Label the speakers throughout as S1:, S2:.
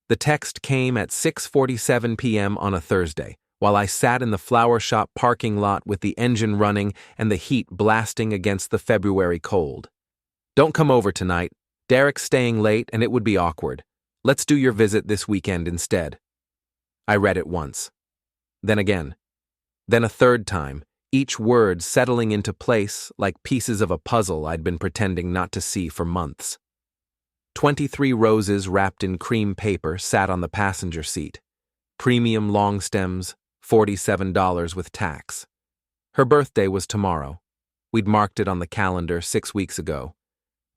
S1: The text came at 6:47 p.m. on a Thursday, while I sat in the flower shop parking lot with the engine running and the heat blasting against the February cold. Don't come over tonight. Derek's staying late and it would be awkward. Let's do your visit this weekend instead. I read it once. Then again. Then a third time, each word settling into place like pieces of a puzzle I'd been pretending not to see for months. 23 roses wrapped in cream paper sat on the passenger seat. Premium long stems, $47 with tax. Her birthday was tomorrow. We'd marked it on the calendar 6 weeks ago.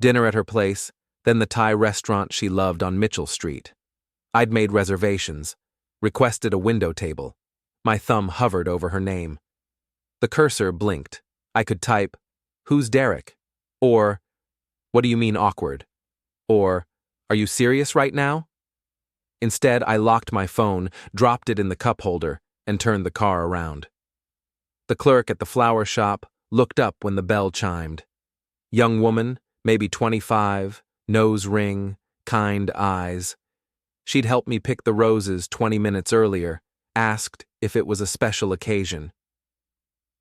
S1: Dinner at her place, then the Thai restaurant she loved on Mitchell Street. I'd made reservations, requested a window table. My thumb hovered over her name. The cursor blinked. I could type, "Who's Derek?" Or, "What do you mean awkward?" Or, "Are you serious right now?" Instead, I locked my phone, dropped it in the cup holder, and turned the car around. The clerk at the flower shop looked up when the bell chimed. Young woman, maybe 25, nose ring, kind eyes. She'd helped me pick the roses 20 minutes earlier, asked if it was a special occasion.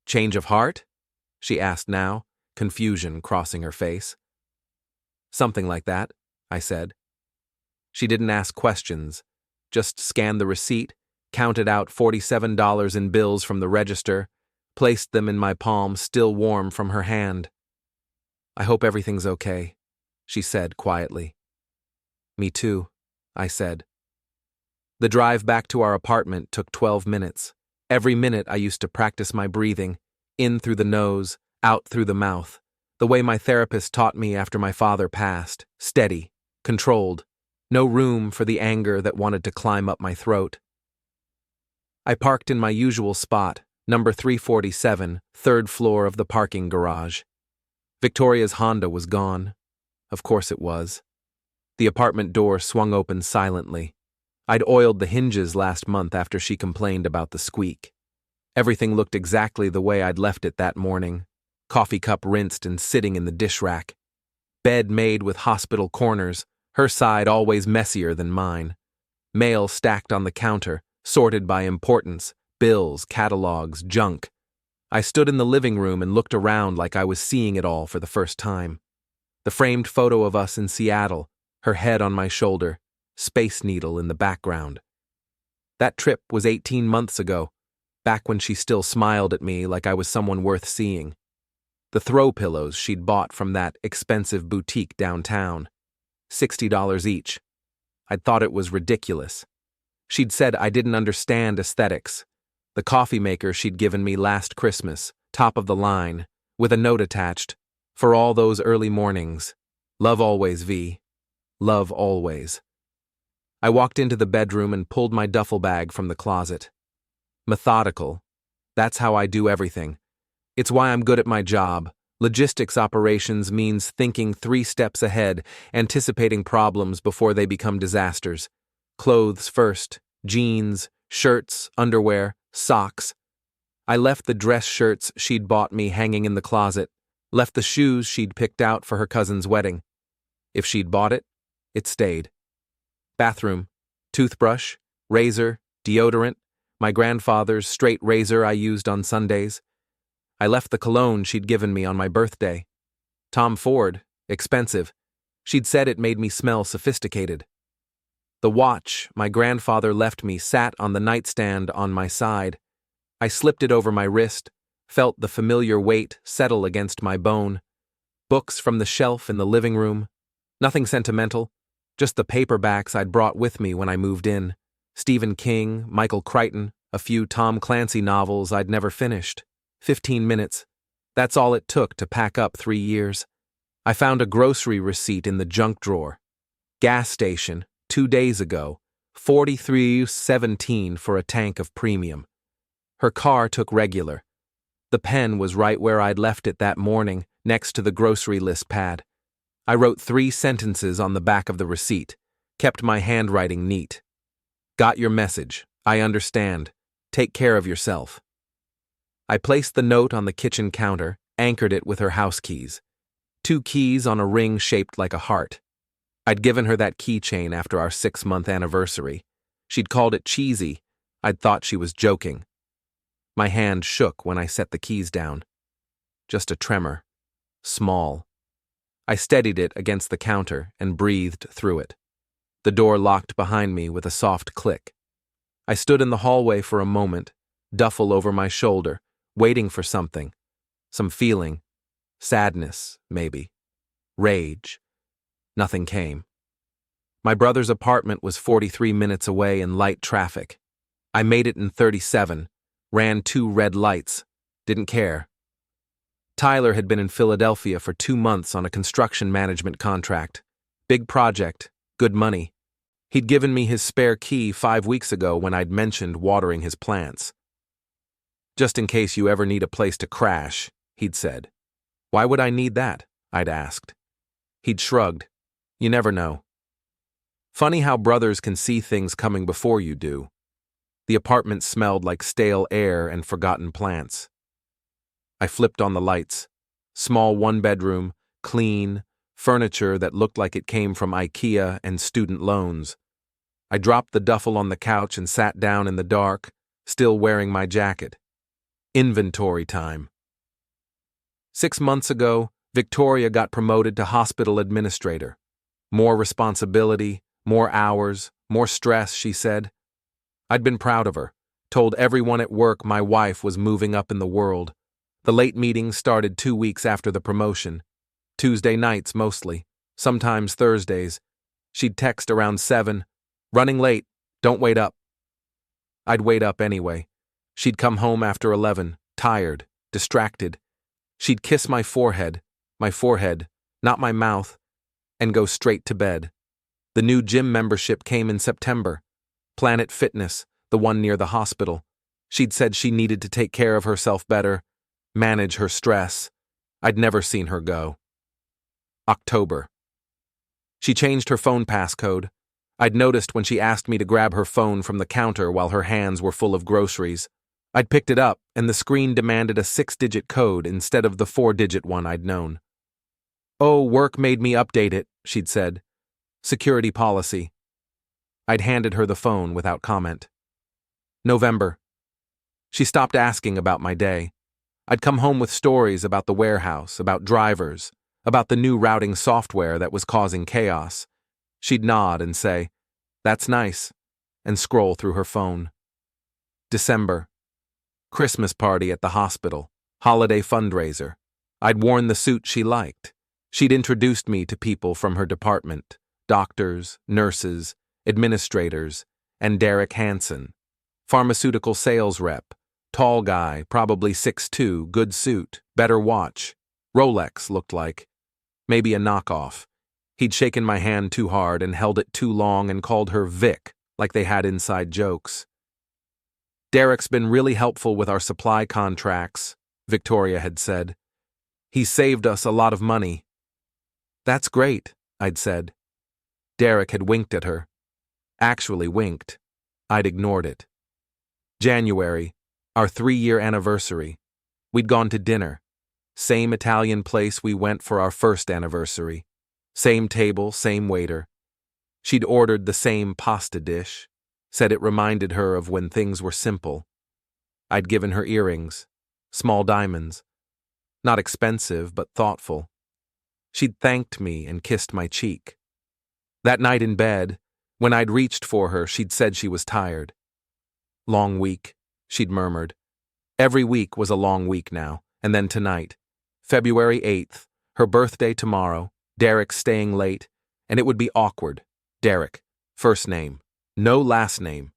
S1: "Change of heart?" she asked now, confusion crossing her face. "Something like that," I said. She didn't ask questions, just scanned the receipt, counted out $47 in bills from the register, placed them in my palm still warm from her hand. "I hope everything's okay," she said quietly. "Me too," I said. The drive back to our apartment took 12 minutes. Every minute I used to practice my breathing, in through the nose, out through the mouth, the way my therapist taught me after my father passed, steady, controlled, no room for the anger that wanted to climb up my throat. I parked in my usual spot, number 347, third floor of the parking garage. Victoria's Honda was gone. Of course it was. The apartment door swung open silently. I'd oiled the hinges last month after she complained about the squeak. Everything looked exactly the way I'd left it that morning. Coffee cup rinsed and sitting in the dish rack. Bed made with hospital corners, her side always messier than mine. Mail stacked on the counter, sorted by importance, bills, catalogs, junk. I stood in the living room and looked around like I was seeing it all for the first time. The framed photo of us in Seattle, her head on my shoulder, Space Needle in the background. That trip was 18 months ago, back when she still smiled at me like I was someone worth seeing. The throw pillows she'd bought from that expensive boutique downtown, $60 each. I'd thought it was ridiculous. She'd said I didn't understand aesthetics. The coffee maker she'd given me last Christmas, top of the line, with a note attached, "For all those early mornings. Love always, V. Love always." I walked into the bedroom and pulled my duffel bag from the closet. Methodical. That's how I do everything. It's why I'm good at my job. Logistics operations means thinking 3 steps ahead, anticipating problems before they become disasters. Clothes first, jeans, shirts, underwear, socks. I left the dress shirts she'd bought me hanging in the closet, left the shoes she'd picked out for her cousin's wedding. If she'd bought it, it stayed. Bathroom, toothbrush, razor, deodorant, my grandfather's straight razor I used on Sundays. I left the cologne she'd given me on my birthday. Tom Ford, expensive. She'd said it made me smell sophisticated. The watch my grandfather left me sat on the nightstand on my side. I slipped it over my wrist, felt the familiar weight settle against my bone. Books from the shelf in the living room. Nothing sentimental, just the paperbacks I'd brought with me when I moved in. Stephen King, Michael Crichton, a few Tom Clancy novels I'd never finished. 15 minutes. That's all it took to pack up 3 years. I found a grocery receipt in the junk drawer. Gas station, 2 days ago, $43.17 for a tank of premium. Her car took regular. The pen was right where I'd left it that morning, next to the grocery list pad. I wrote 3 sentences on the back of the receipt, kept my handwriting neat. "Got your message. I understand. Take care of yourself." I placed the note on the kitchen counter, anchored it with her house keys. 2 keys on a ring shaped like a heart. I'd given her that keychain after our 6-month anniversary. She'd called it cheesy. I'd thought she was joking. My hand shook when I set the keys down. Just a tremor. Small. I steadied it against the counter and breathed through it. The door locked behind me with a soft click. I stood in the hallway for a moment, duffel over my shoulder, waiting for something. Some feeling. Sadness, maybe. Rage. Nothing came. My brother's apartment was 43 minutes away in light traffic. I made it in 37, ran 2 red lights, didn't care. Tyler had been in Philadelphia for 2 months on a construction management contract. Big project, good money. He'd given me his spare key 5 weeks ago when I'd mentioned watering his plants. Just in case you ever need a place to crash, he'd said. Why would I need that? I'd asked. He'd shrugged. You never know. Funny how brothers can see things coming before you do. The apartment smelled like stale air and forgotten plants. I flipped on the lights. Small 1-bedroom, clean, furniture that looked like it came from IKEA and student loans. I dropped the duffel on the couch and sat down in the dark, still wearing my jacket. Inventory time. 6 months ago, Victoria got promoted to hospital administrator. More responsibility, more hours, more stress, she said. I'd been proud of her, told everyone at work my wife was moving up in the world. The late meetings started 2 weeks after the promotion. Tuesday nights mostly, sometimes Thursdays. She'd text around 7, running late, don't wait up. I'd wait up anyway. She'd come home after 11, tired, distracted. She'd kiss my forehead, not my mouth, and go straight to bed. The new gym membership came in September. Planet Fitness, the one near the hospital. She'd said she needed to take care of herself better, manage her stress. I'd never seen her go. October. She changed her phone passcode. I'd noticed when she asked me to grab her phone from the counter while her hands were full of groceries. I'd picked it up, and the screen demanded a 6-digit code instead of the 4-digit one I'd known. Oh, work made me update it, she'd said. Security policy. I'd handed her the phone without comment. November. She stopped asking about my day. I'd come home with stories about the warehouse, about drivers, about the new routing software that was causing chaos. She'd nod and say, "That's nice," and scroll through her phone. December. Christmas party at the hospital, holiday fundraiser. I'd worn the suit she liked. She'd introduced me to people from her department, doctors, nurses, administrators, and Derek Hansen, pharmaceutical sales rep, tall guy, probably 6'2", good suit, better watch. Rolex looked like. Maybe a knockoff. He'd shaken my hand too hard and held it too long and called her Vic, like they had inside jokes. Derek's been really helpful with our supply contracts, Victoria had said. He saved us a lot of money. That's great, I'd said. Derek had winked at her. Actually winked. I'd ignored it. January, our 3-year anniversary. We'd gone to dinner. Same Italian place we went for our first anniversary. Same table, same waiter. She'd ordered the same pasta dish, said it reminded her of when things were simple. I'd given her earrings, small diamonds. Not expensive, but thoughtful. She'd thanked me and kissed my cheek. That night in bed, when I'd reached for her, she'd said she was tired. Long week, she'd murmured. Every week was a long week now, and then tonight, February 8th, her birthday tomorrow, Derek staying late, and it would be awkward. Derek, first name, no last name.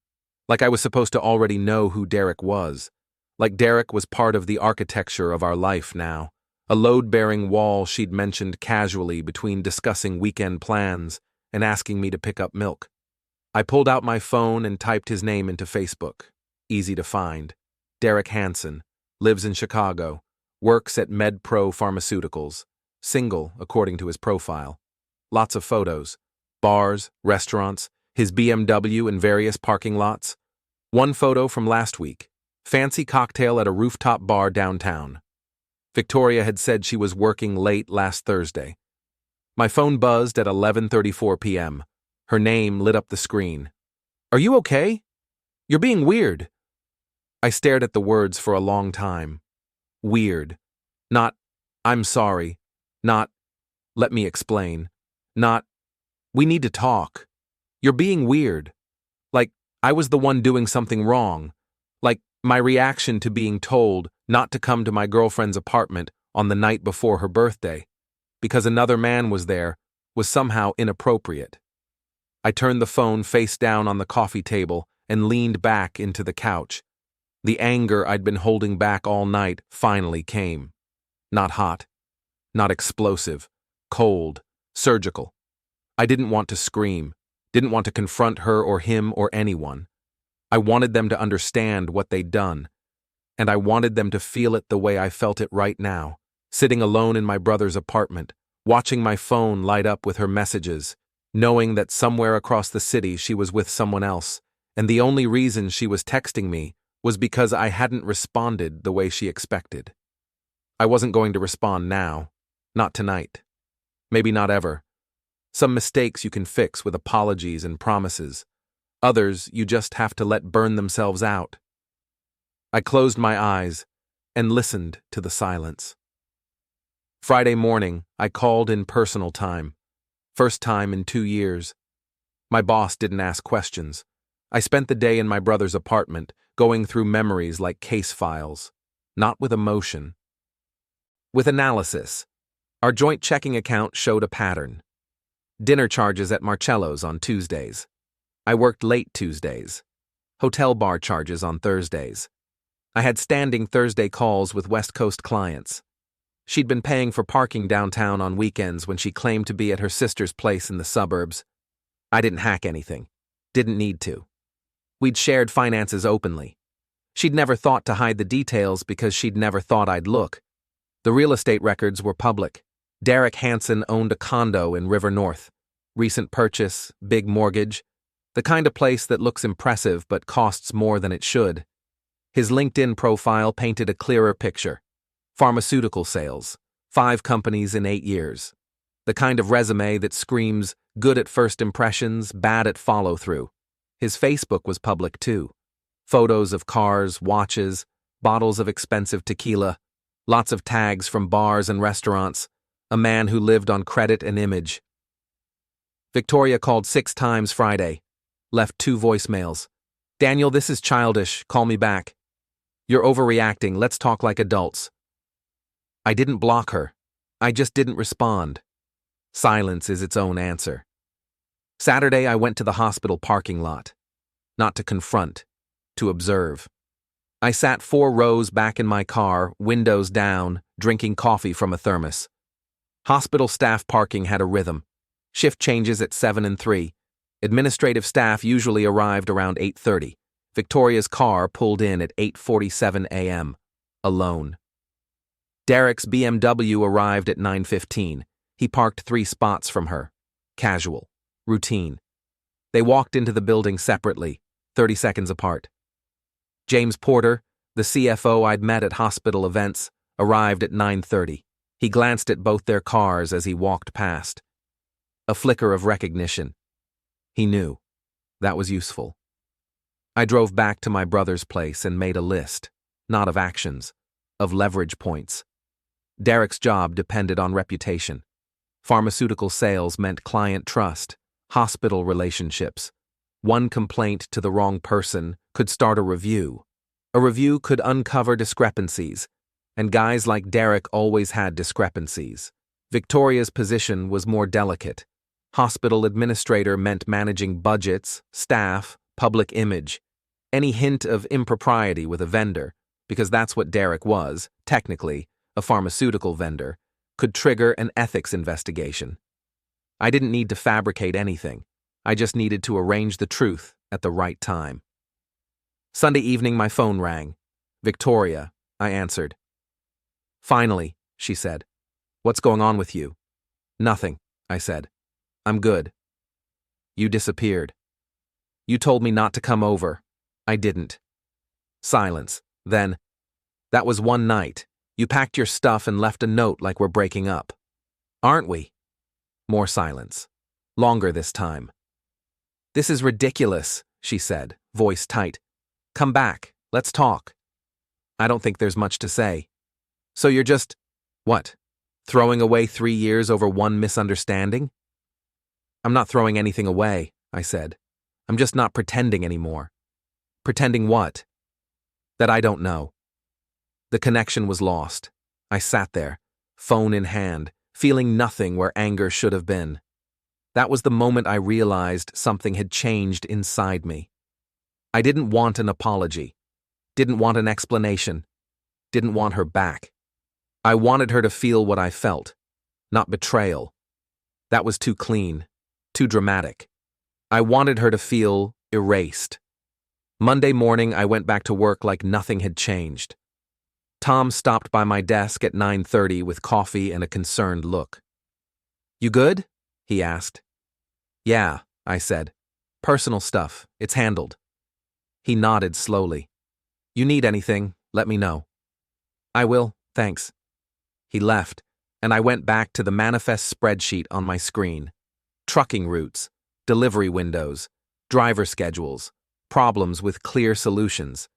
S1: Like I was supposed to already know who Derek was. Like Derek was part of the architecture of our life now. A load-bearing wall she'd mentioned casually between discussing weekend plans and asking me to pick up milk. I pulled out my phone and typed his name into Facebook. Easy to find. Derek Hansen, lives in Chicago, works at MedPro Pharmaceuticals, single according to his profile. Lots of photos, bars, restaurants, his BMW in various parking lots. One photo from last week, fancy cocktail at a rooftop bar downtown. Victoria had said she was working late last Thursday. My phone buzzed at 11:34 p.m. Her name lit up the screen. "Are you okay? You're being weird." I stared at the words for a long time. Weird. Not, "I'm sorry." Not, "Let me explain." Not, "We need to talk." You're being weird. Like, I was the one doing something wrong. Like, my reaction to being told not to come to my girlfriend's apartment on the night before her birthday, because another man was there, was somehow inappropriate. I turned the phone face down on the coffee table and leaned back into the couch. The anger I'd been holding back all night finally came. Not hot. Not explosive. Cold. Surgical. I didn't want to scream. Didn't want to confront her or him or anyone. I wanted them to understand what they'd done. And I wanted them to feel it the way I felt it right now, sitting alone in my brother's apartment, watching my phone light up with her messages, knowing that somewhere across the city she was with someone else, and the only reason she was texting me was because I hadn't responded the way she expected. I wasn't going to respond now. Not tonight. Maybe not ever. Some mistakes you can fix with apologies and promises. Others you just have to let burn themselves out. I closed my eyes and listened to the silence. Friday morning, I called in personal time. First time in 2 years. My boss didn't ask questions. I spent the day in my brother's apartment, going through memories like case files. Not with emotion. With analysis. Our joint checking account showed a pattern. Dinner charges at Marcello's on Tuesdays. I worked late Tuesdays. Hotel bar charges on Thursdays. I had standing Thursday calls with West Coast clients. She'd been paying for parking downtown on weekends when she claimed to be at her sister's place in the suburbs. I didn't hack anything. Didn't need to. We'd shared finances openly. She'd never thought to hide the details because she'd never thought I'd look. The real estate records were public. Derek Hansen owned a condo in River North. Recent purchase, big mortgage. The kind of place that looks impressive but costs more than it should. His LinkedIn profile painted a clearer picture. Pharmaceutical sales. 5 companies in 8 years. The kind of resume that screams good at first impressions, bad at follow-through. His Facebook was public too. Photos of cars, watches, bottles of expensive tequila, lots of tags from bars and restaurants, a man who lived on credit and image. Victoria called 6 times Friday. Left 2 voicemails. "Daniel, this is childish. Call me back. You're overreacting. Let's talk like adults." I didn't block her. I just didn't respond. Silence is its own answer. Saturday, I went to the hospital parking lot. Not to confront, to observe. I sat 4 rows back in my car, windows down, drinking coffee from a thermos. Hospital staff parking had a rhythm. Shift changes at 7 and 3. Administrative staff usually arrived around 8:30. Victoria's car pulled in at 8:47 a.m. Alone. Derek's BMW arrived at 9:15. He parked 3 spots from her. Casual. Routine. They walked into the building separately, 30 seconds apart. James Porter, the CFO I'd met at hospital events, arrived at 9:30. He glanced at both their cars as he walked past. A flicker of recognition. He knew. That was useful. I drove back to my brother's place and made a list, not of actions, of leverage points. Derek's job depended on reputation. Pharmaceutical sales meant client trust, hospital relationships. One complaint to the wrong person could start a review. A review could uncover discrepancies, and guys like Derek always had discrepancies. Victoria's position was more delicate. Hospital administrator meant managing budgets, staff, public image. Any hint of impropriety with a vendor, because that's what Derek was, technically, a pharmaceutical vendor, could trigger an ethics investigation. I didn't need to fabricate anything. I just needed to arrange the truth at the right time. Sunday evening, my phone rang. "Victoria," I answered. "Finally," she said. "What's going on with you?" "Nothing," I said. "I'm good." "You disappeared. You told me not to come over. I didn't." Silence. Then, "That was one night. You packed your stuff and left a note like we're breaking up." "Aren't we?" More silence. Longer this time. "This is ridiculous," she said, voice tight. "Come back. Let's talk." "I don't think there's much to say." "So you're just—" "What? Throwing away 3 years over one misunderstanding?" "I'm not throwing anything away," I said. "I'm just not pretending anymore." "Pretending what?" "That I don't know." The connection was lost. I sat there, phone in hand, feeling nothing where anger should have been. That was the moment I realized something had changed inside me. I didn't want an apology, didn't want an explanation, didn't want her back. I wanted her to feel what I felt, not betrayal. That was too clean, too dramatic. I wanted her to feel erased. Monday morning, I went back to work like nothing had changed. Tom stopped by my desk at 9:30 with coffee and a concerned look. "You good?" he asked. "Yeah," I said. "Personal stuff. It's handled." He nodded slowly. "You need anything, let me know." "I will, thanks." He left, and I went back to the manifest spreadsheet on my screen. Trucking routes, delivery windows, driver schedules, problems with clear solutions.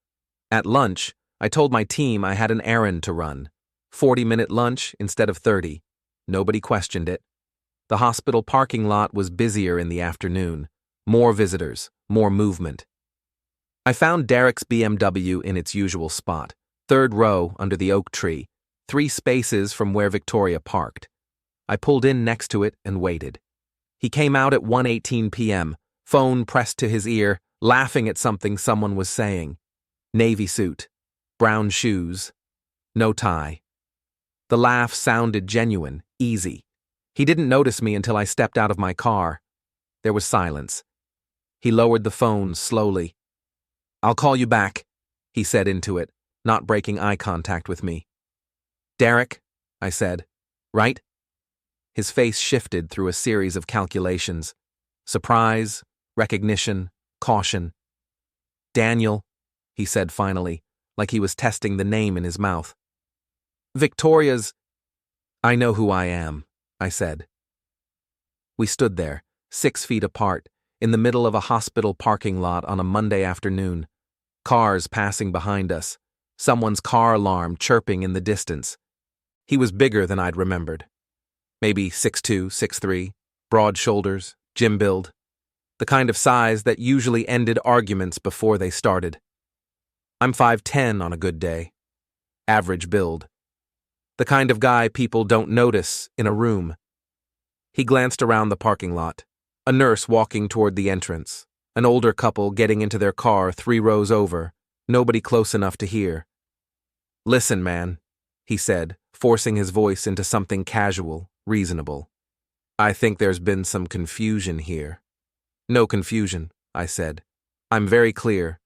S1: At lunch, I told my team I had an errand to run. 40-minute lunch instead of 30. Nobody questioned it. The hospital parking lot was busier in the afternoon. More visitors, more movement. I found Derek's BMW in its usual spot, 3rd row under the oak tree, 3 spaces from where Victoria parked. I pulled in next to it and waited. He came out at 1:18 p.m., phone pressed to his ear, laughing at something someone was saying. Navy suit, brown shoes, no tie. The laugh sounded genuine, easy. He didn't notice me until I stepped out of my car. There was silence. He lowered the phone slowly. "I'll call you back," he said into it, not breaking eye contact with me. "Derek," I said. "Right?" His face shifted through a series of calculations. Surprise, recognition, caution. "Daniel," he said finally, like he was testing the name in his mouth. "Victoria's—" "I know who I am," I said. We stood there, 6 feet apart, in the middle of a hospital parking lot on a Monday afternoon. Cars passing behind us, someone's car alarm chirping in the distance. He was bigger than I'd remembered. Maybe 6'2", 6'3", broad shoulders, gym build. The kind of size that usually ended arguments before they started. I'm 5'10" on a good day. Average build. The kind of guy people don't notice in a room. He glanced around the parking lot. A nurse walking toward the entrance. An older couple getting into their car 3 rows over. Nobody close enough to hear. "Listen, man," he said, forcing his voice into something casual, reasonable. "I think there's been some confusion here." "No confusion," I said. "I'm very clear."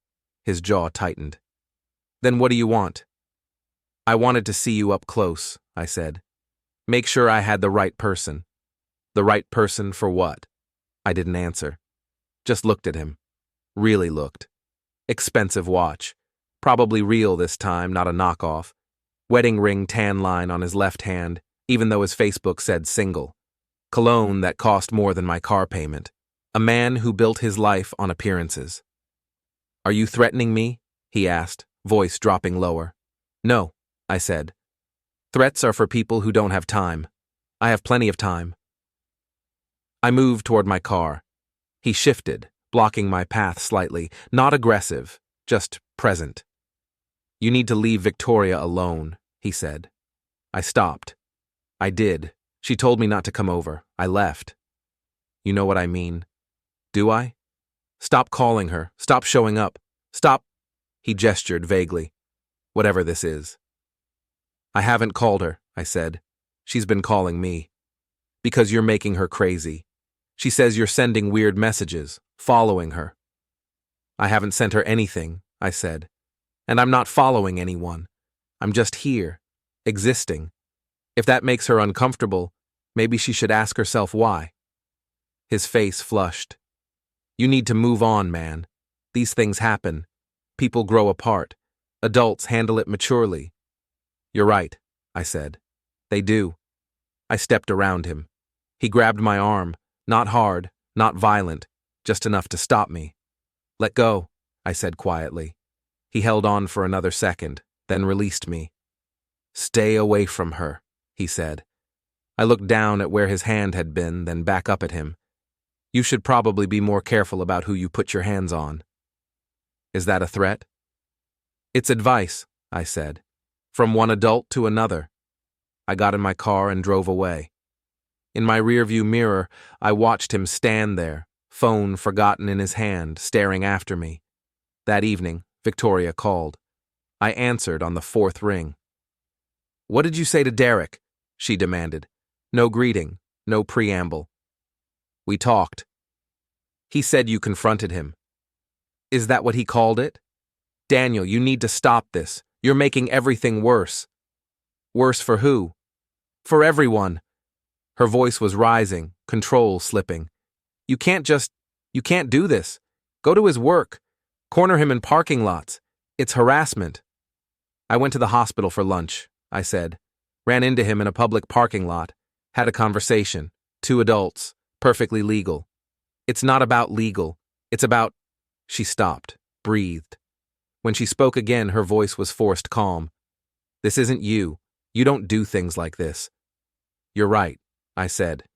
S1: His jaw tightened. "Then what do you want?" "I wanted to see you up close," I said. "Make sure I had the right person." "The right person for what?" I didn't answer. Just looked at him. Really looked. Expensive watch. Probably real this time, not a knockoff. Wedding ring tan line on his left hand, even though his Facebook said single. Cologne that cost more than my car payment. A man who built his life on appearances. "Are you threatening me?" he asked, voice dropping lower. "No," I said. "Threats are for people who don't have time. I have plenty of time." I moved toward my car. He shifted, blocking my path slightly, not aggressive, just present. "You need to leave Victoria alone," he said. I stopped. I did. She told me not to come over. I left. You know what I mean. Do I? Stop calling her. Stop showing up. Stop. He gestured vaguely. Whatever this is. "I haven't called her," I said. "She's been calling me." "Because you're making her crazy. She says you're sending weird messages, following her." "I haven't sent her anything," I said. "And I'm not following anyone. I'm just here, existing. If that makes her uncomfortable, maybe she should ask herself why." His face flushed. "You need to move on, man. These things happen. People grow apart. Adults handle it maturely." "You're right," I said. "They do." I stepped around him. He grabbed my arm, not hard, not violent, just enough to stop me. "Let go," I said quietly. He held on for another second, then released me. "Stay away from her," he said. I looked down at where his hand had been, then back up at him. "You should probably be more careful about who you put your hands on." "Is that a threat?" "It's advice," I said. "From one adult to another." I got in my car and drove away. In my rearview mirror, I watched him stand there, phone forgotten in his hand, staring after me. That evening, Victoria called. I answered on the fourth ring. "What did you say to Derek?" she demanded. No greeting, no preamble. "We talked. He said you confronted him." "Is that what he called it?" "Daniel, you need to stop this. You're making everything worse." "Worse for who?" "For everyone." Her voice was rising, control slipping. You can't do this. Go to his work. Corner him in parking lots. It's harassment." "I went to the hospital for lunch," I said. "Ran into him in a public parking lot. Had a conversation. 2 adults. Perfectly legal." "It's not about legal. It's about—" She stopped, breathed. When she spoke again, her voice was forced calm. "This isn't you. You don't do things like this." "You're right," I said.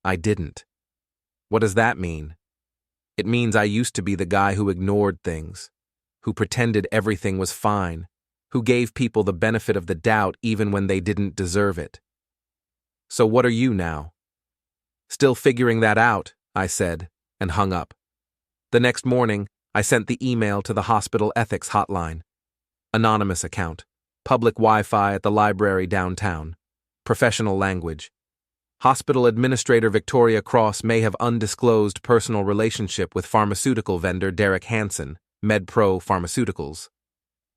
S1: "I didn't." "What does that mean?" "It means I used to be the guy who ignored things, who pretended everything was fine, who gave people the benefit of the doubt even when they didn't deserve it." "So what are you now?" "Still figuring that out," I said, and hung up. The next morning, I sent the email to the hospital ethics hotline. Anonymous account. Public Wi-Fi at the library downtown. Professional language. Hospital Administrator Victoria Cross may have undisclosed personal relationship with pharmaceutical vendor Derek Hansen, MedPro Pharmaceuticals.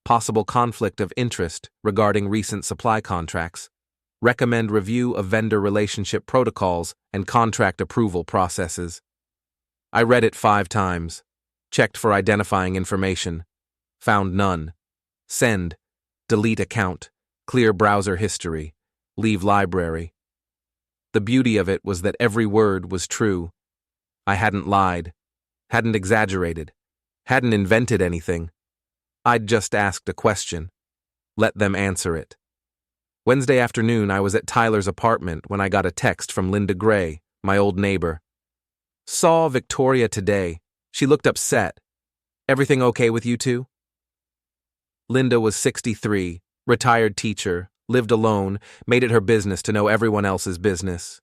S1: Possible conflict of interest regarding recent supply contracts. Recommend review of vendor relationship protocols and contract approval processes. I read it 5 times. Checked for identifying information. Found none. Send. Delete account. Clear browser history. Leave library. The beauty of it was that every word was true. I hadn't lied. Hadn't exaggerated. Hadn't invented anything. I'd just asked a question. Let them answer it. Wednesday afternoon, I was at Tyler's apartment when I got a text from Linda Gray, my old neighbor. "Saw Victoria today. She looked upset. Everything okay with you two?" Linda was 63, retired teacher, lived alone, made it her business to know everyone else's business.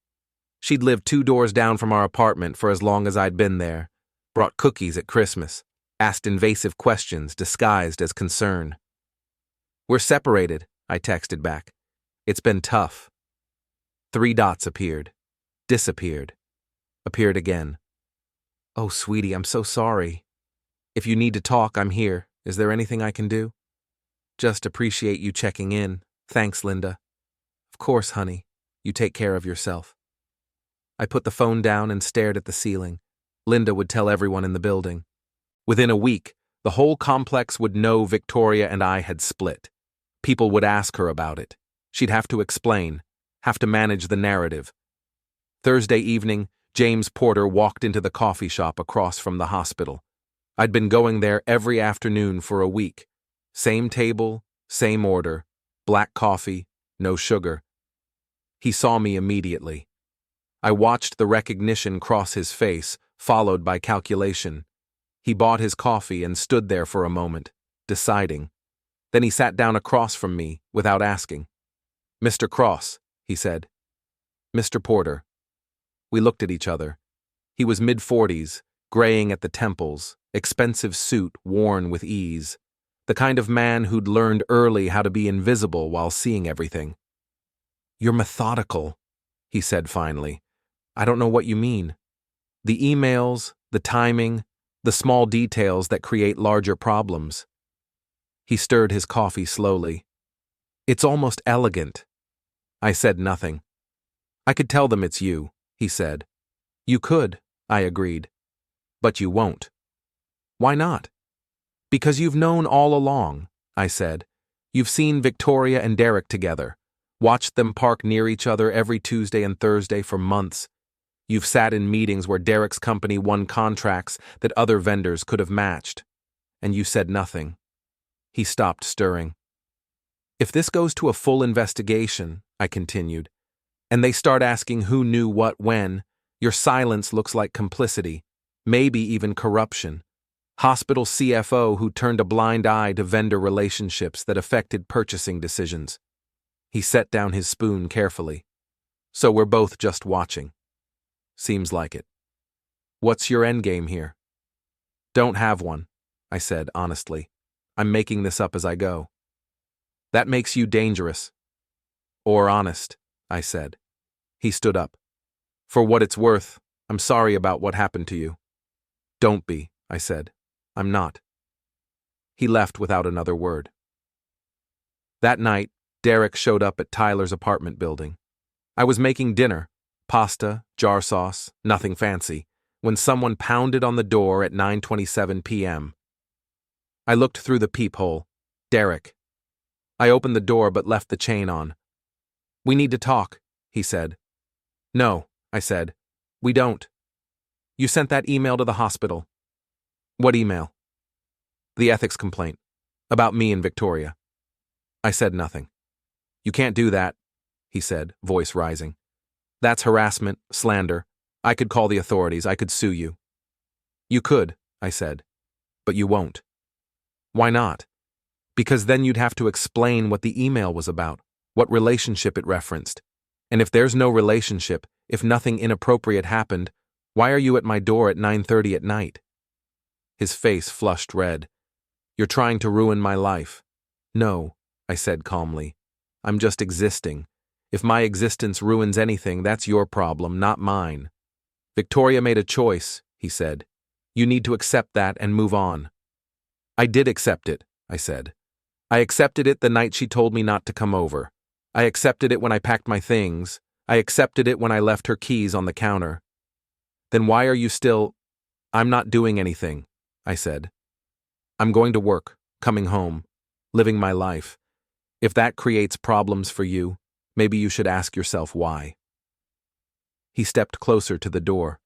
S1: She'd lived 2 doors down from our apartment for as long as I'd been there, brought cookies at Christmas, asked invasive questions disguised as concern. "We're separated," I texted back. "It's been tough." 3 dots appeared. Disappeared. Appeared again. "Oh, sweetie, I'm so sorry. If you need to talk, I'm here. Is there anything I can do?" "Just appreciate you checking in. Thanks, Linda." "Of course, honey. You take care of yourself." I put the phone down and stared at the ceiling. Linda would tell everyone in the building. Within a week, the whole complex would know Victoria and I had split. People would ask her about it. She'd have to explain, have to manage the narrative. Thursday evening, James Porter walked into the coffee shop across from the hospital. I'd been going there every afternoon for a week. Same table, same order, black coffee, no sugar. He saw me immediately. I watched the recognition cross his face, followed by calculation. He bought his coffee and stood there for a moment, deciding. Then he sat down across from me without asking. "Mr. Cross," he said. "Mr. Porter." We looked at each other. He was mid-40s, graying at the temples, expensive suit worn with ease. The kind of man who'd learned early how to be invisible while seeing everything. "You're methodical," he said finally. "I don't know what you mean." "The emails, the timing, the small details that create larger problems." He stirred his coffee slowly. "It's almost elegant." I said nothing. "I could tell them it's you," he said. "You could," I agreed. "But you won't." "Why not?" "Because you've known all along," I said. "You've seen Victoria and Derek together, watched them park near each other every Tuesday and Thursday for months. You've sat in meetings where Derek's company won contracts that other vendors could have matched, and you said nothing. He stopped stirring. If this goes to a full investigation, I continued, and they start asking who knew what when, your silence looks like complicity, maybe even corruption. Hospital CFO who turned a blind eye to vendor relationships that affected purchasing decisions. He set down his spoon carefully. So we're both just watching. Seems like it. What's your endgame here? Don't have one, I said honestly. I'm making this up as I go. That makes you dangerous. Or honest, I said. He stood up. For what it's worth, I'm sorry about what happened to you. Don't be, I said. I'm not. He left without another word. That night, Derek showed up at Tyler's apartment building. I was making dinner, pasta, jar sauce, nothing fancy, when someone pounded on the door at 9:27 p.m. I looked through the peephole. Derek. I opened the door but left the chain on. We need to talk, he said. No, I said. We don't. You sent that email to the hospital. What email? The ethics complaint. About me and Victoria. I said nothing. You can't do that, he said, voice rising. That's harassment, slander. I could call the authorities. I could sue you. You could, I said. But you won't. Why not? Because then you'd have to explain what the email was about, what relationship it referenced. And if there's no relationship, if nothing inappropriate happened, why are you at my door at 9:30 at night? His face flushed red. You're trying to ruin my life. No, I said calmly. I'm just existing. If my existence ruins anything, that's your problem, not mine. Victoria made a choice, he said. You need to accept that and move on. I did accept it, I said. I accepted it the night she told me not to come over. I accepted it when I packed my things. I accepted it when I left her keys on the counter. Then why are you still… I'm not doing anything, I said. I'm going to work, coming home, living my life. If that creates problems for you, maybe you should ask yourself why. He stepped closer to the door.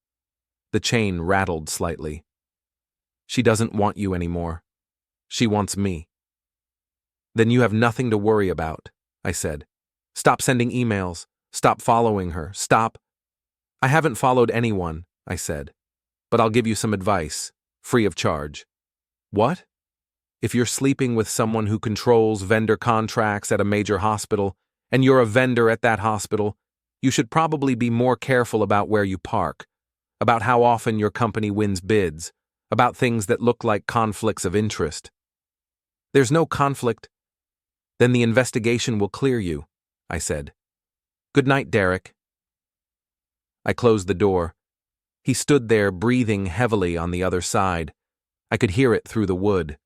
S1: The chain rattled slightly. She doesn't want you anymore. She wants me. Then you have nothing to worry about, I said. Stop sending emails. Stop following her. Stop. I haven't followed anyone, I said. But I'll give you some advice, free of charge. What? If you're sleeping with someone who controls vendor contracts at a major hospital, and you're a vendor at that hospital, you should probably be more careful about where you park, about how often your company wins bids, about things that look like conflicts of interest. There's no conflict. Then the investigation will clear you, I said. Good night, Derek. I closed the door. He stood there breathing heavily on the other side. I could hear it through the wood.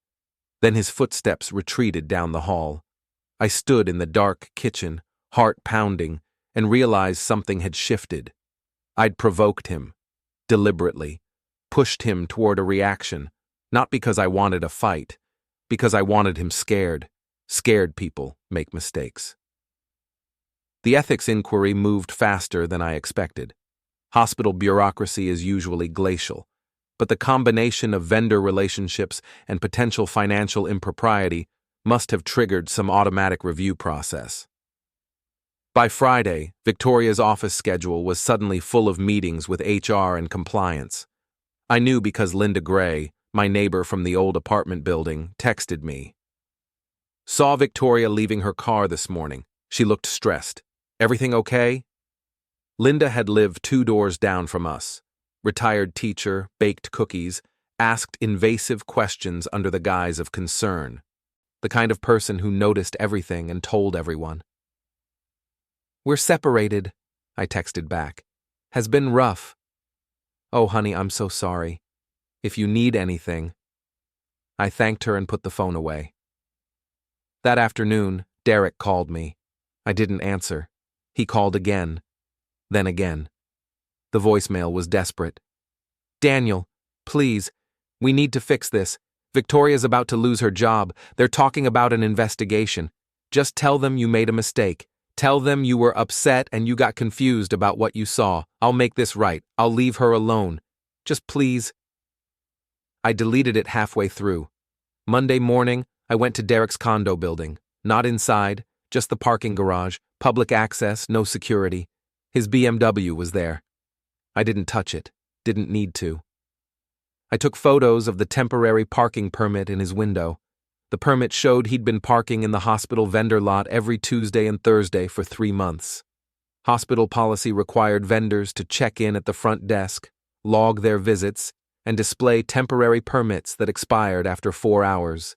S1: Then his footsteps retreated down the hall. I stood in the dark kitchen, heart pounding, and realized something had shifted. I'd provoked him, deliberately, pushed him toward a reaction, not because I wanted a fight, because I wanted him scared. Scared people make mistakes. The ethics inquiry moved faster than I expected. Hospital bureaucracy is usually glacial, but the combination of vendor relationships and potential financial impropriety must have triggered some automatic review process. By Friday, Victoria's office schedule was suddenly full of meetings with HR and compliance. I knew because Linda Gray, my neighbor from the old apartment building, texted me. Saw Victoria leaving her car this morning. She looked stressed. Everything okay? Linda had lived 2 doors down from us. Retired teacher, baked cookies, asked invasive questions under the guise of concern. The kind of person who noticed everything and told everyone. We're separated, I texted back. Has been rough. Oh, honey, I'm so sorry. If you need anything. I thanked her and put the phone away. That afternoon, Derek called me. I didn't answer. He called again. Then again. The voicemail was desperate. Daniel, please, we need to fix this. Victoria's about to lose her job. They're talking about an investigation. Just tell them you made a mistake. Tell them you were upset and you got confused about what you saw. I'll make this right. I'll leave her alone. Just please. I deleted it halfway through. Monday morning, I went to Derek's condo building. Not inside, just the parking garage, public access, no security. His BMW was there. I didn't touch it, didn't need to. I took photos of the temporary parking permit in his window. The permit showed he'd been parking in the hospital vendor lot every Tuesday and Thursday for 3 months. Hospital policy required vendors to check in at the front desk, log their visits, and display temporary permits that expired after 4 hours.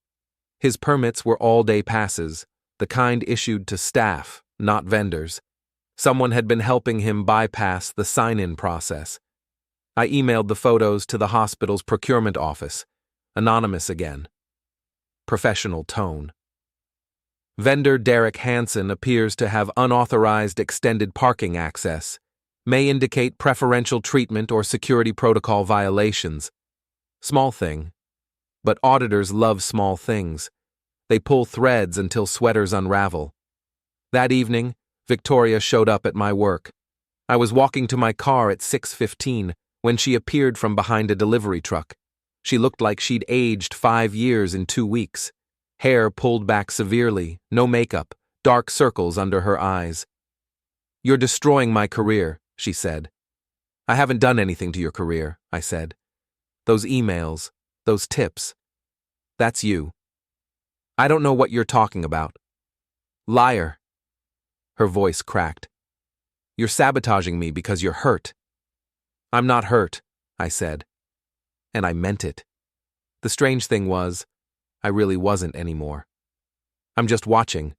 S1: His permits were all-day passes, the kind issued to staff, not vendors. Someone had been helping him bypass the sign-in process. I emailed the photos to the hospital's procurement office. Anonymous again. Professional tone. Vendor Derek Hansen appears to have unauthorized extended parking access. May indicate preferential treatment or security protocol violations. Small thing. But auditors love small things. They pull threads until sweaters unravel. That evening, Victoria showed up at my work. I was walking to my car at 6:15 when she appeared from behind a delivery truck. She looked like she'd aged 5 years in 2 weeks. Hair pulled back severely, no makeup, dark circles under her eyes. "You're destroying my career," she said. "I haven't done anything to your career," I said. "Those emails, those tips. That's you. I don't know what you're talking about." "Liar." Her voice cracked. "You're sabotaging me because you're hurt." "I'm not hurt," I said. And I meant it. The strange thing was, I really wasn't anymore. "I'm just watching."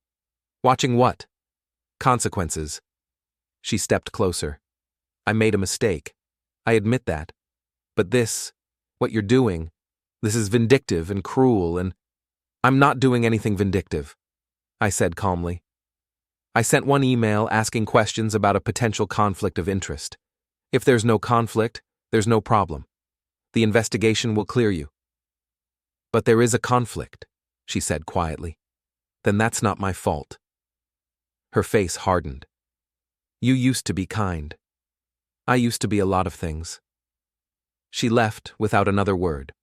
S1: "Watching what?" "Consequences." She stepped closer. "I made a mistake. I admit that. But this, what you're doing, this is vindictive and cruel and—" "I'm not doing anything vindictive," I said calmly. "I sent one email asking questions about a potential conflict of interest. If there's no conflict, there's no problem. The investigation will clear you." "But there is a conflict," she said quietly. "Then that's not my fault." Her face hardened. "You used to be kind. I used to be a lot of things." She left without another word.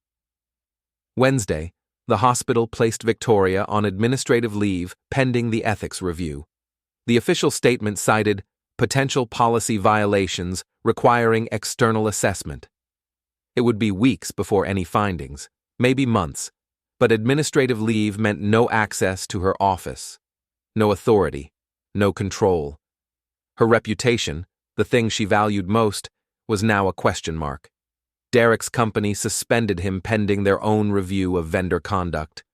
S1: Wednesday, the hospital placed Victoria on administrative leave pending the ethics review. The official statement cited potential policy violations requiring external assessment. It would be weeks before any findings, maybe months, but administrative leave meant no access to her office, no authority, no control. Her reputation, the thing she valued most, was now a question mark. Derek's company suspended him pending their own review of vendor conduct.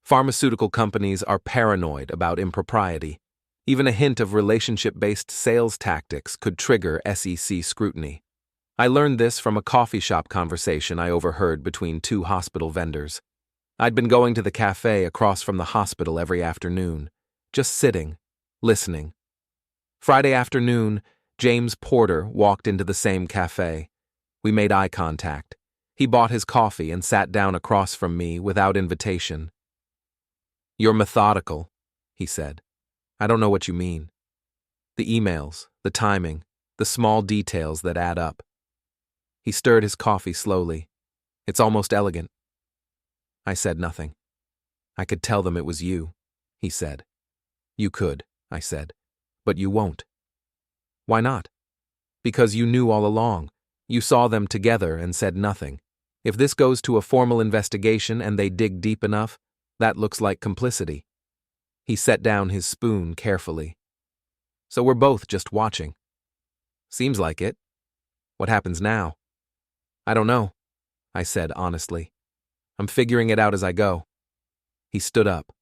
S1: Pharmaceutical companies are paranoid about impropriety. Even a hint of relationship-based sales tactics could trigger SEC scrutiny. I learned this from a coffee shop conversation I overheard between 2 hospital vendors. I'd been going to the cafe across from the hospital every afternoon, just sitting, listening. Friday afternoon, James Porter walked into the same cafe. We made eye contact. He bought his coffee and sat down across from me without invitation. "You're methodical," he said. "I don't know what you mean." "The emails, the timing, the small details that add up." He stirred his coffee slowly. "It's almost elegant." I said nothing. "I could tell them it was you," he said. "You could," I said. "But you won't." "Why not?" "Because you knew all along. You saw them together and said nothing. If this goes to a formal investigation and they dig deep enough, that looks like complicity." He set down his spoon carefully. "So we're both just watching." "Seems like it. What happens now?" "I don't know," I said honestly. "I'm figuring it out as I go." He stood up.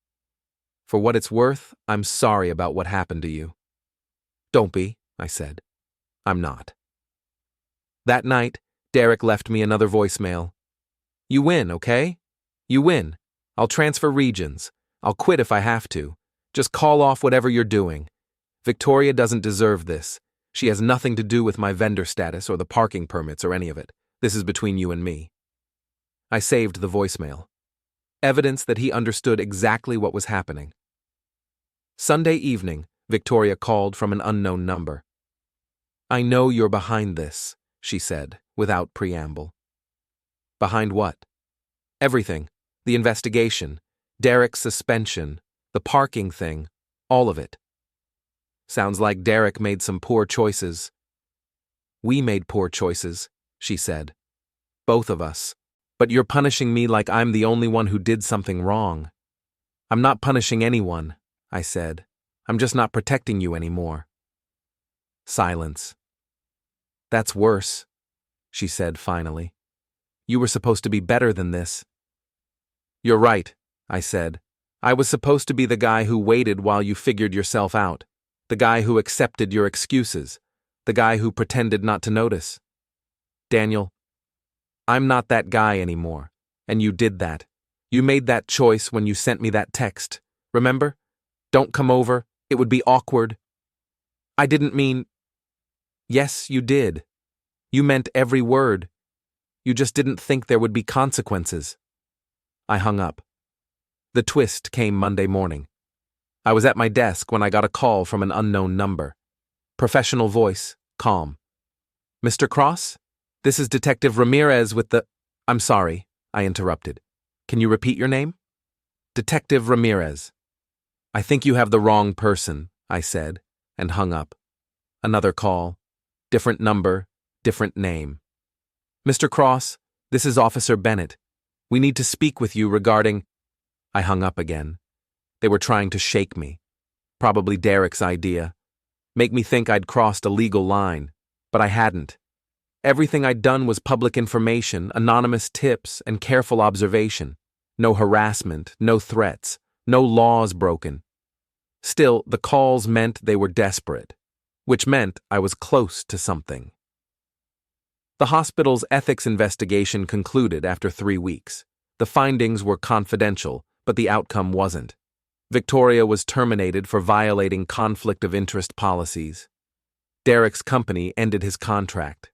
S1: "For what it's worth, I'm sorry about what happened to you." "Don't be," I said. "I'm not." That night, Derek left me another voicemail. "You win, okay? You win. I'll transfer regions. I'll quit if I have to. Just call off whatever you're doing. Victoria doesn't deserve this. She has nothing to do with my vendor status or the parking permits or any of it. This is between you and me." I saved the voicemail. Evidence that he understood exactly what was happening. Sunday evening, Victoria called from an unknown number. I know you're behind this, she said, without preamble. Behind what? Everything. The investigation, Derek's suspension, the parking thing, all of it. Sounds like Derek made some poor choices. We made poor choices, she said. Both of us. But you're punishing me like I'm the only one who did something wrong. I'm not punishing anyone, I said. I'm just not protecting you anymore. Silence. That's worse, she said finally. You were supposed to be better than this. You're right, I said. I was supposed to be the guy who waited while you figured yourself out, the guy who accepted your excuses, the guy who pretended not to notice. Daniel, I'm not that guy anymore, and you did that. You made that choice when you sent me that text. Remember? Don't come over, it would be awkward. I didn't mean… Yes, you did. You meant every word. You just didn't think there would be consequences. I hung up. The twist came Monday morning. I was at my desk when I got a call from an unknown number. Professional voice, calm. Mr. Cross? This is Detective Ramirez with the… I'm sorry, I interrupted. Can you repeat your name? Detective Ramirez. I think you have the wrong person, I said, and hung up. Another call. Different number, different name. Mr. Cross, this is Officer Bennett. We need to speak with you regarding… I hung up again. They were trying to shake me. Probably Derek's idea. Make me think I'd crossed a legal line. But I hadn't. Everything I'd done was public information, anonymous tips, and careful observation. No harassment, no threats, no laws broken. Still, the calls meant they were desperate, which meant I was close to something. The hospital's ethics investigation concluded after 3 weeks. The findings were confidential, but the outcome wasn't. Victoria was terminated for violating conflict of interest policies. Derek's company ended his contract.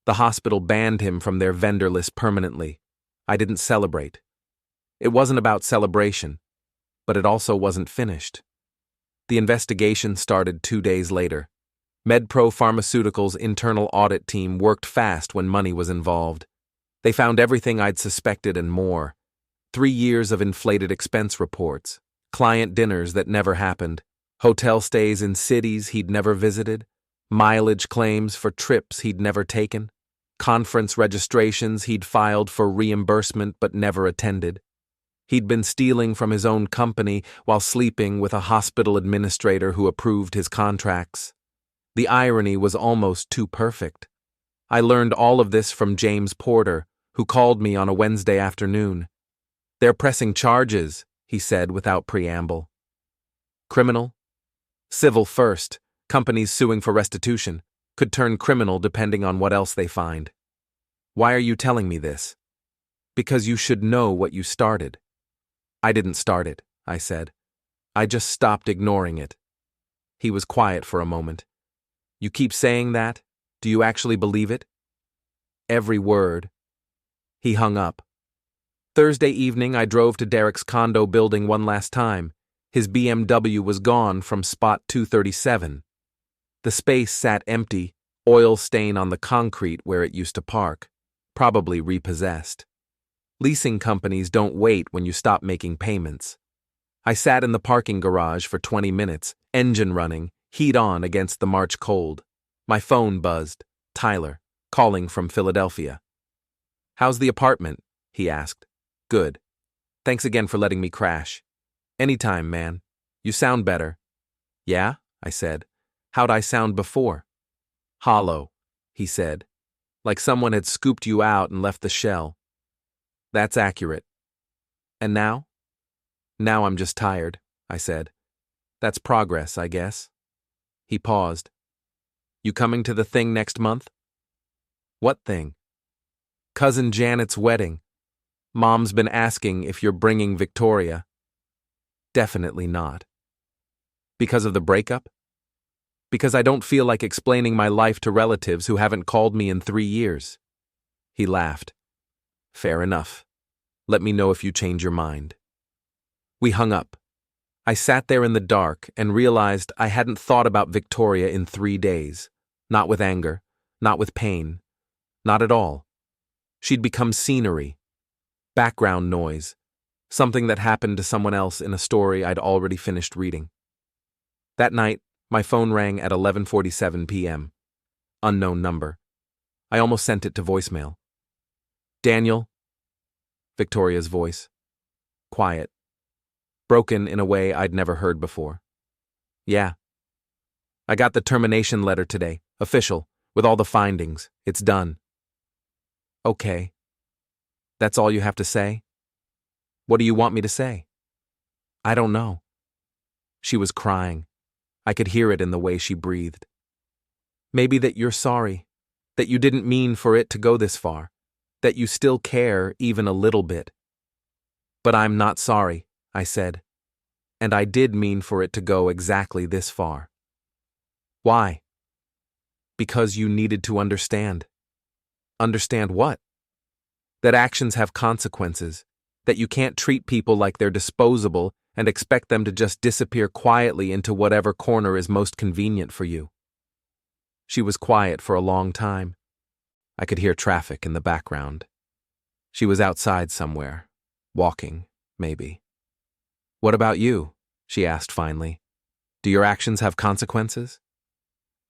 S1: The hospital banned him from their vendor list permanently. I didn't celebrate. It wasn't about celebration, but it also wasn't finished. The investigation started 2 days later. MedPro Pharmaceuticals' internal audit team worked fast when money was involved. They found everything I'd suspected and more. 3 years of inflated expense reports, client dinners that never happened, hotel stays in cities he'd never visited, mileage claims for trips he'd never taken, conference registrations he'd filed for reimbursement but never attended. He'd been stealing from his own company while sleeping with a hospital administrator who approved his contracts. The irony was almost too perfect. I learned all of this from James Porter, who called me on a Wednesday afternoon. They're pressing charges, he said without preamble. Criminal? Civil first. Companies suing for restitution could turn criminal depending on what else they find. Why are you telling me this? Because you should know what you started. I didn't start it, I said. I just stopped ignoring it. He was quiet for a moment. You keep saying that? Do you actually believe it? Every word. He hung up. Thursday evening, I drove to Derek's condo building one last time. His BMW was gone from spot 237. The space sat empty, oil stain on the concrete where it used to park, probably repossessed. Leasing companies don't wait when you stop making payments. I sat in the parking garage for 20 minutes, engine running, heat on against the March cold. My phone buzzed. Tyler, calling from Philadelphia. How's the apartment? He asked. Good. Thanks again for letting me crash. Anytime, man. You sound better. Yeah? I said. How'd I sound before? Hollow, he said. Like someone had scooped you out and left the shell. That's accurate. And now? Now I'm just tired, I said. That's progress, I guess. He paused. You coming to the thing next month? What thing? Cousin Janet's wedding. Mom's been asking if you're bringing Victoria. Definitely not. Because of the breakup? Because I don't feel like explaining my life to relatives who haven't called me in 3 years. He laughed. Fair enough. Let me know if you change your mind. We hung up. I sat there in the dark and realized I hadn't thought about Victoria in 3 days. Not with anger, not with pain, not at all. She'd become scenery, background noise, something that happened to someone else in a story I'd already finished reading. That night, my phone rang at 11:47 p.m. Unknown number. I almost sent it to voicemail. Daniel? Victoria's voice. Quiet. Broken in a way I'd never heard before. Yeah. I got the termination letter today, official, with all the findings. It's done. Okay. That's all you have to say? What do you want me to say? I don't know. She was crying. I could hear it in the way she breathed. Maybe that you're sorry, that you didn't mean for it to go this far, that you still care even a little bit. But I'm not sorry, I said. And I did mean for it to go exactly this far. Why? Because you needed to understand. Understand what? That actions have consequences, that you can't treat people like they're disposable and expect them to just disappear quietly into whatever corner is most convenient for you. She was quiet for a long time. I could hear traffic in the background. She was outside somewhere, walking, maybe. What about you? She asked finally. Do your actions have consequences?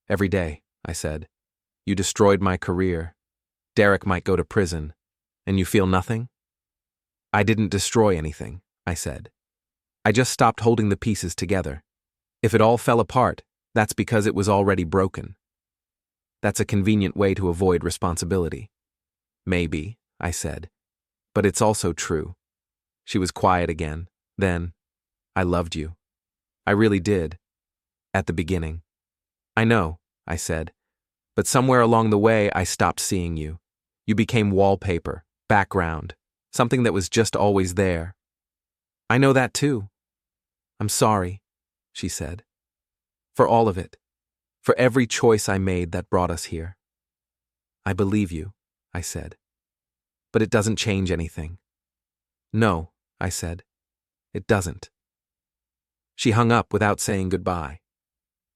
S1: Every day, I said. You destroyed my career. Derek might go to prison. And you feel nothing? I didn't destroy anything, I said. I just stopped holding the pieces together. If it all fell apart, that's because it was already broken. That's a convenient way to avoid responsibility. Maybe, I said. But it's also true. She was quiet again. Then, I loved you. I really did. At the beginning. I know, I said. But somewhere along the way, I stopped seeing you. You became wallpaper, background, something that was just always there. I know that too. I'm sorry, she said. For all of it. For every choice I made that brought us here. I believe you, I said. But it doesn't change anything. No, I said. It doesn't. She hung up without saying goodbye.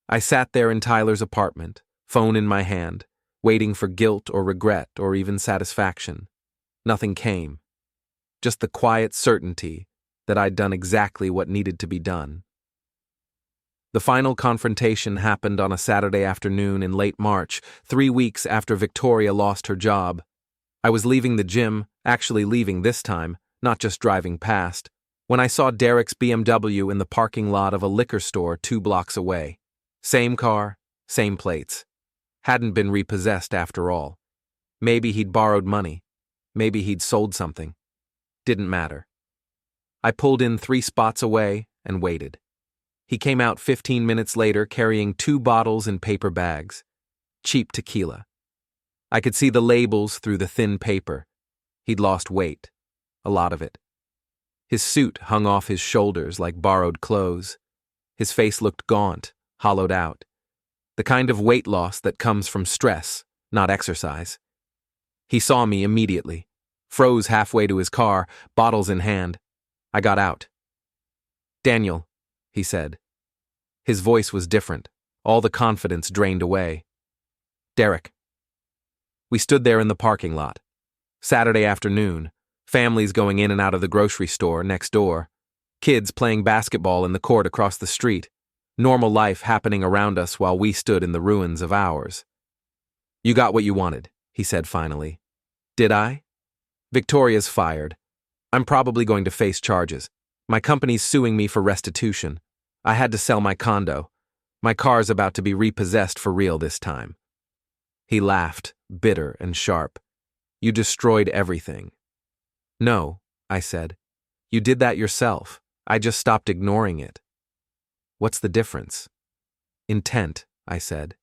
S1: I sat there in Tyler's apartment, phone in my hand, waiting for guilt or regret or even satisfaction. Nothing came. Just the quiet certainty that I'd done exactly what needed to be done. The final confrontation happened on a Saturday afternoon in late March, 3 weeks after Victoria lost her job. I was leaving the gym, actually leaving this time, not just driving past, when I saw Derek's BMW in the parking lot of a liquor store 2 blocks away. Same car, same plates. Hadn't been repossessed after all. Maybe he'd borrowed money. Maybe he'd sold something. Didn't matter. I pulled in 3 spots away and waited. He came out 15 minutes later carrying 2 bottles in paper bags. Cheap tequila. I could see the labels through the thin paper. He'd lost weight. A lot of it. His suit hung off his shoulders like borrowed clothes. His face looked gaunt, hollowed out. The kind of weight loss that comes from stress, not exercise. He saw me immediately, froze halfway to his car, bottles in hand. I got out. Daniel, he said. His voice was different, all the confidence drained away. Derek. We stood there in the parking lot. Saturday afternoon, families going in and out of the grocery store next door, kids playing basketball in the court across the street, normal life happening around us while we stood in the ruins of ours. You got what you wanted, he said finally. Did I? Victoria's fired. I'm probably going to face charges. My company's suing me for restitution. I had to sell my condo. My car's about to be repossessed for real this time. He laughed, bitter and sharp. You destroyed everything. No, I said. You did that yourself. I just stopped ignoring it. What's the difference? Intent, I said.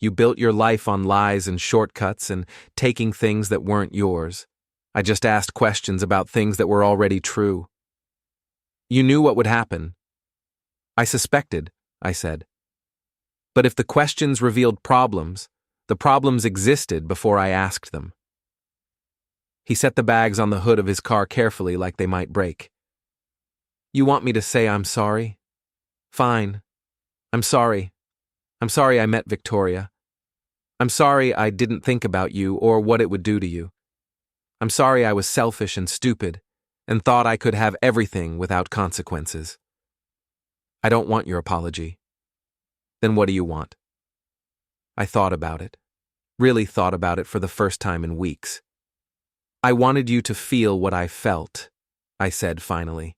S1: You built your life on lies and shortcuts and taking things that weren't yours. I just asked questions about things that were already true. You knew what would happen. I suspected, I said. But if the questions revealed problems, the problems existed before I asked them. He set the bags on the hood of his car carefully like they might break. You want me to say I'm sorry? Fine. I'm sorry. I'm sorry I met Victoria. I'm sorry I didn't think about you or what it would do to you. I'm sorry I was selfish and stupid and thought I could have everything without consequences. I don't want your apology. Then what do you want? I thought about it. Really thought about it for the first time in weeks. I wanted you to feel what I felt, I said finally.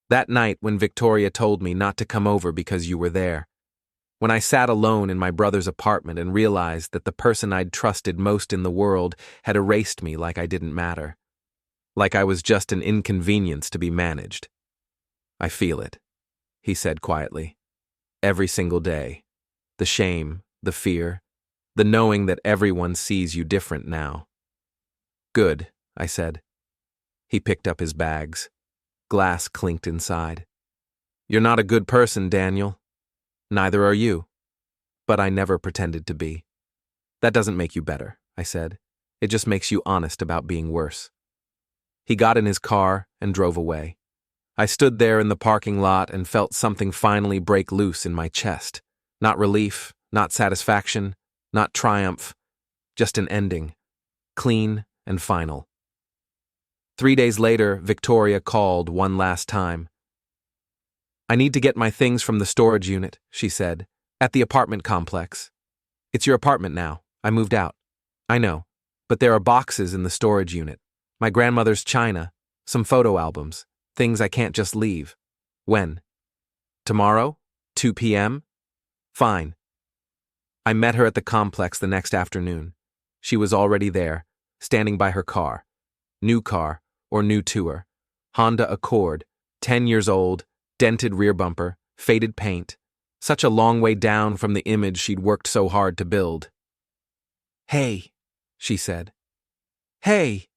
S1: That night when Victoria told me not to come over because you were there. When I sat alone in my brother's apartment and realized that the person I'd trusted most in the world had erased me like I didn't matter. Like I was just an inconvenience to be managed. I feel it, he said quietly. Every single day. The shame, the fear, the knowing that everyone sees you different now. Good, I said. He picked up his bags. Glass clinked inside. You're not a good person, Daniel. Neither are you. But I never pretended to be. That doesn't make you better, I said. It just makes you honest about being worse. He got in his car and drove away. I stood there in the parking lot and felt something finally break loose in my chest. Not relief, not satisfaction, not triumph, just an ending. Clean and final. 3 days later, Victoria called one last time. I need to get my things from the storage unit, she said, at the apartment complex. It's your apartment now. I moved out. I know, but there are boxes in the storage unit. My grandmother's china, some photo albums, things I can't just leave. When? Tomorrow? 2 p.m.? Fine. I met her at the complex the next afternoon. She was already there, standing by her car. New car, or new to her. Honda Accord, 10 years old, dented rear bumper, faded paint. Such a long way down from the image she'd worked so hard to build. Hey, she said. Hey!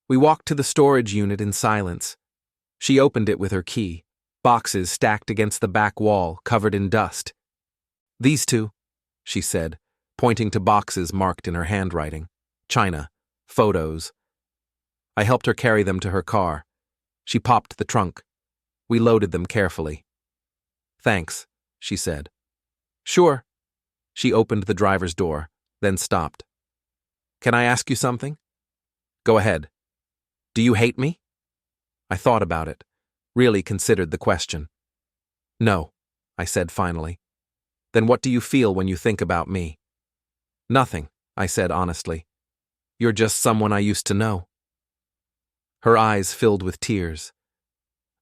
S1: We walked to the storage unit in silence. She opened it with her key, boxes stacked against the back wall, covered in dust. These two, she said, pointing to boxes marked in her handwriting. China, photos. I helped her carry them to her car. She popped the trunk. We loaded them carefully. Thanks, she said. Sure. She opened the driver's door, then stopped. Can I ask you something? Go ahead. Do you hate me? I thought about it, really considered the question. No, I said finally. Then what do you feel when you think about me? Nothing, I said honestly. You're just someone I used to know. Her eyes filled with tears.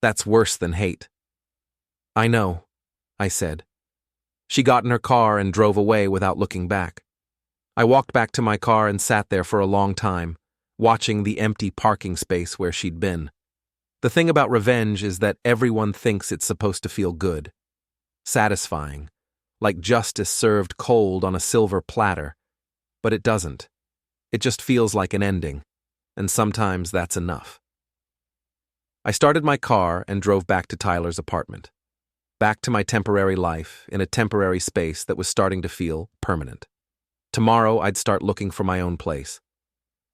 S1: That's worse than hate. I know, I said. She got in her car and drove away without looking back. I walked back to my car and sat there for a long time, watching the empty parking space where she'd been. The thing about revenge is that everyone thinks it's supposed to feel good, satisfying, like justice served cold on a silver platter. But it doesn't. It just feels like an ending, and sometimes that's enough. I started my car and drove back to Tyler's apartment. Back to my temporary life in a temporary space that was starting to feel permanent. Tomorrow I'd start looking for my own place.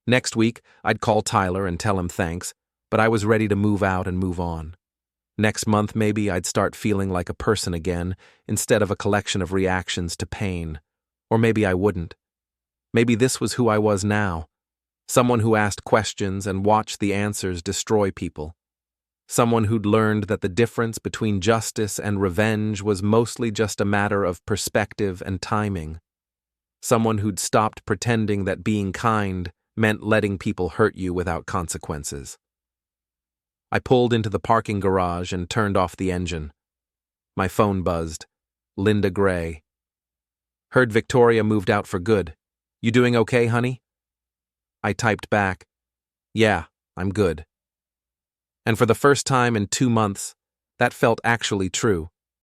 S1: Next week I'd call Tyler and tell him thanks, but I was ready to move out and move on. Next month maybe I'd start feeling like a person again instead of a collection of reactions to pain. Or maybe I wouldn't. Maybe this was who I was now. Someone who asked questions and watched the answers destroy people. Someone who'd learned that the difference between justice and revenge was mostly just a matter of perspective and timing. Someone who'd stopped pretending that being kind meant letting people hurt you without consequences. I pulled into the parking garage and turned off the engine. My phone buzzed. Linda Gray. Heard Victoria moved out for good. You doing okay, honey? I typed back, yeah, I'm good. And for the first time in 2 months, that felt actually true.